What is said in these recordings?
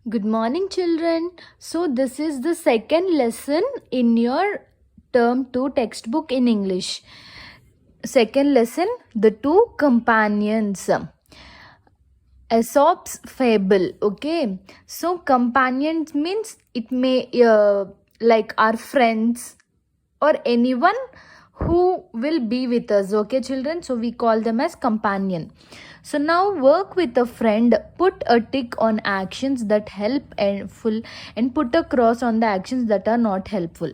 Good morning, children. So, this is the second lesson in your term 2 textbook in English. Second lesson, The Two Companions. Aesop's fable. Okay, so companions means it may like our friends or anyone who will be with us. Okay, children, so we call them as companion. So now work with a friend, put a tick on actions that help and put a cross on the actions that are not helpful.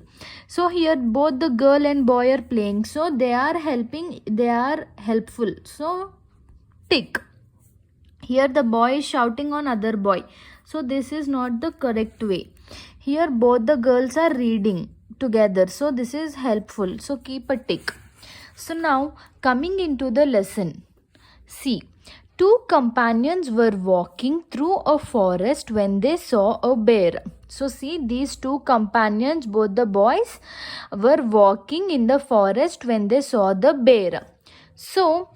So here both the girl and boy are playing, so they are helping, they are helpful, so tick. Here the boy is shouting on other boy, so this is not the correct way. Here both the girls are reading together, so this is helpful, so keep a tick. So now coming into the lesson, see, two companions were walking through a forest when they saw a bear. So see, these two companions, both the boys, were walking in the forest when they saw the bear. So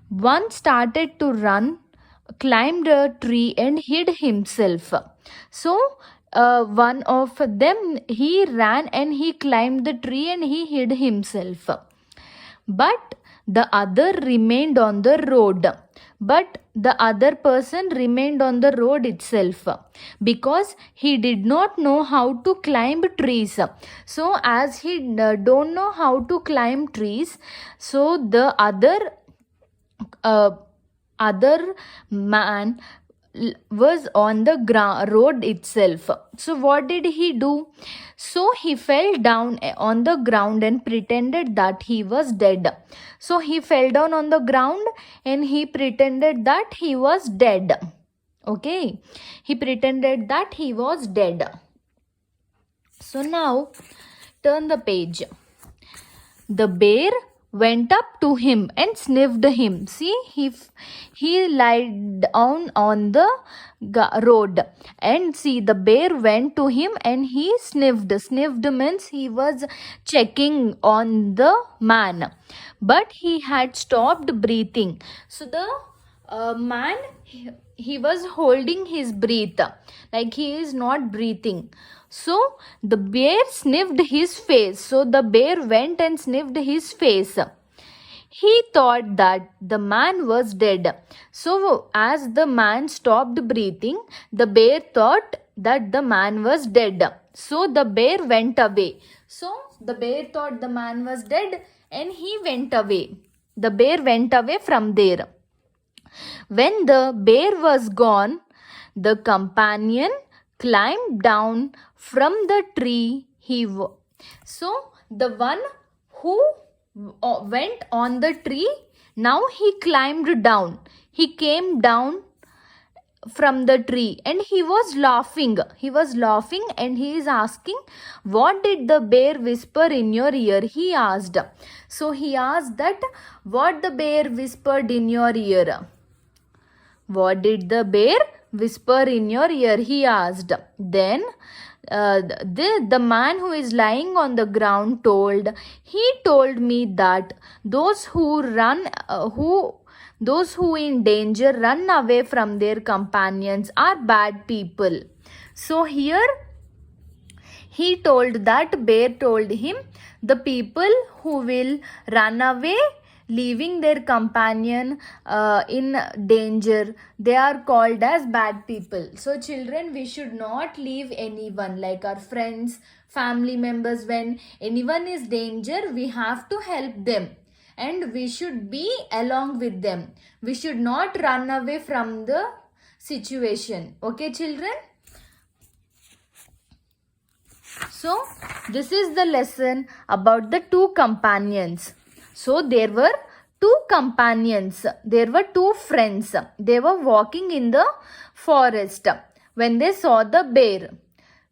one started to run, climbed a tree and hid himself. So one of them, he ran and he climbed the tree and he hid himself. But the other remained on the road. But the other person remained on the road itself because he did not know how to climb trees. So as he don't know how to climb trees, so the other man was on the road itself. So what did he do? So he fell down on the ground and pretended that he was dead. So he fell down on the ground and he pretended that he was dead. Okay, he pretended that he was dead. So now turn the page. The bear went up to him and sniffed him. See, he lied down on the road, and see, the bear went to him and he sniffed. Sniffed means he was checking on the man, but he had stopped breathing. So the man, he was holding his breath, like he is not breathing. So the bear sniffed his face. So the bear went and sniffed his face. He thought that the man was dead. So as the man stopped breathing, the bear thought that the man was dead. So the bear went away. So the bear thought the man was dead and he went away. The bear went away from there. When the bear was gone, the companion climbed down from the tree. So the one who went on the tree, now he climbed down. He came down from the tree and he was laughing. He was laughing and he is asking, what did the bear whisper in your ear? He asked. So he asked that, what the bear whispered in your ear? What did the bear whisper in your ear? He asked. Then the man who is lying on the ground told me that those who in danger run away from their companions are bad people. So here he told that bear told him, the people who will run away leaving their companion in danger, they are called as bad people. So children, we should not leave anyone, like our friends, family members. When anyone is danger, we have to help them and we should be along with them. We should not run away from the situation. Okay, children? So this is the lesson about the two companions. So there were two companions, there were two friends. They were walking in the forest when they saw the bear.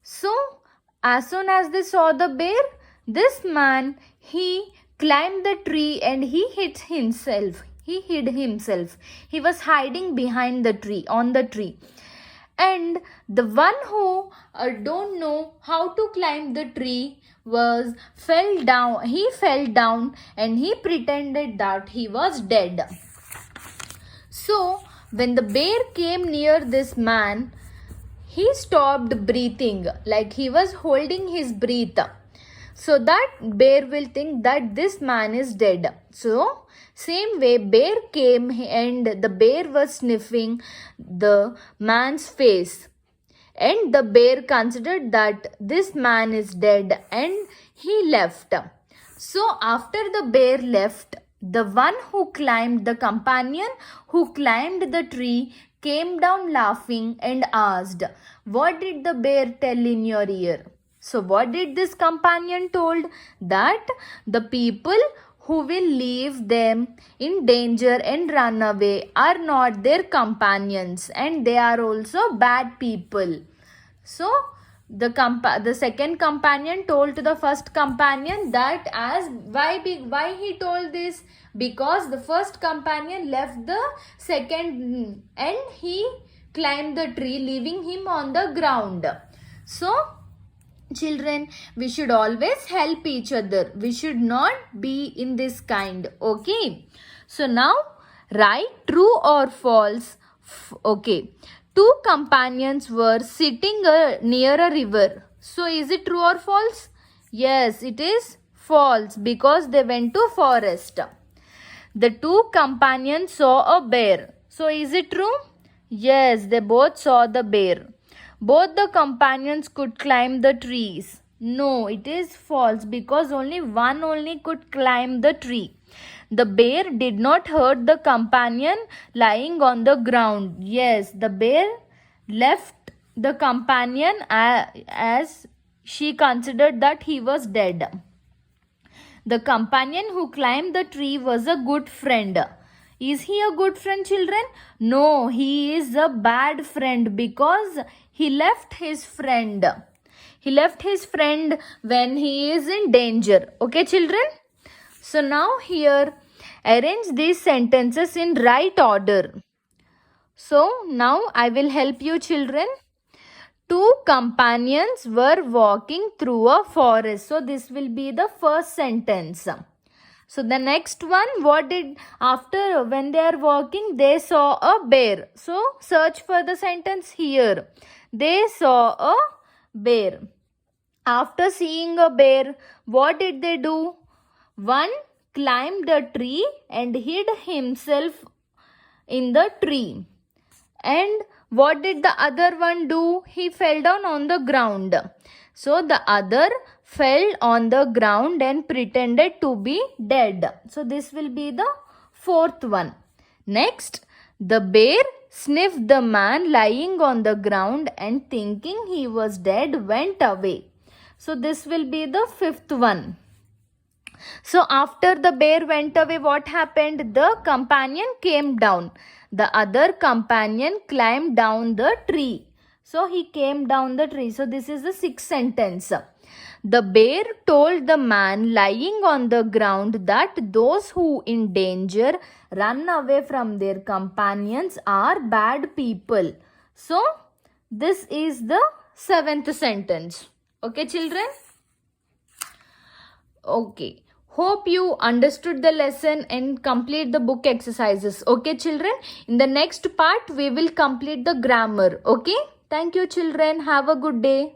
So as soon as they saw the bear, this man, he climbed the tree and he hid himself. He was hiding behind the tree, on the tree. And the one who don't know how to climb the tree fell down and he pretended that he was dead. So when the bear came near this man, he stopped breathing, like he was holding his breath, so that bear will think that this man is dead. So same way, bear came and the bear was sniffing the man's face, and the bear considered that this man is dead and he left. So after the bear left, the one who climbed, the companion who climbed the tree, came down laughing and asked, "What did the bear tell in your ear?" So what did this companion told? That the people who will leave them in danger and run away are not their companions, and they are also bad people. So the second companion told to the first companion that why he told this, because the first companion left the second and he climbed the tree, leaving him on the ground. So children, we should always help each other. We should not be in this kind. Okay. So now write true or false. Okay. Two companions were sitting near a river. So is it true or false? Yes, it is false, because they went to forest. The two companions saw a bear. So is it true? Yes, they both saw the bear. Both the companions could climb the trees. No, it is false, because only one could climb the tree. The bear did not hurt the companion lying on the ground. Yes, the bear left the companion as she considered that he was dead. The companion who climbed the tree was a good friend. Is he a good friend, children? No, he is a bad friend, because he left his friend. He left his friend when he is in danger. Okay, children? So now here, arrange these sentences in right order. So now I will help you, children. Two companions were walking through a forest. So this will be the first sentence. So the next one, after when they are walking, they saw a bear. So search for the sentence here. They saw a bear. After seeing a bear, what did they do? One climbed a tree and hid himself in the tree. And what did the other one do? He fell down on the ground. So the other fell on the ground and pretended to be dead. So this will be the fourth one. Next, the bear sniffed the man lying on the ground and thinking he was dead went away. So this will be the fifth one. So after the bear went away, what happened? The companion came down. The other companion climbed down the tree. So he came down the tree. So this is the sixth sentence. The bear told the man lying on the ground that those who in danger run away from their companions are bad people. So this is the seventh sentence. Okay, children? Okay. Hope you understood the lesson and complete the book exercises. Okay, children? In the next part, we will complete the grammar. Okay? Thank you, children. Have a good day.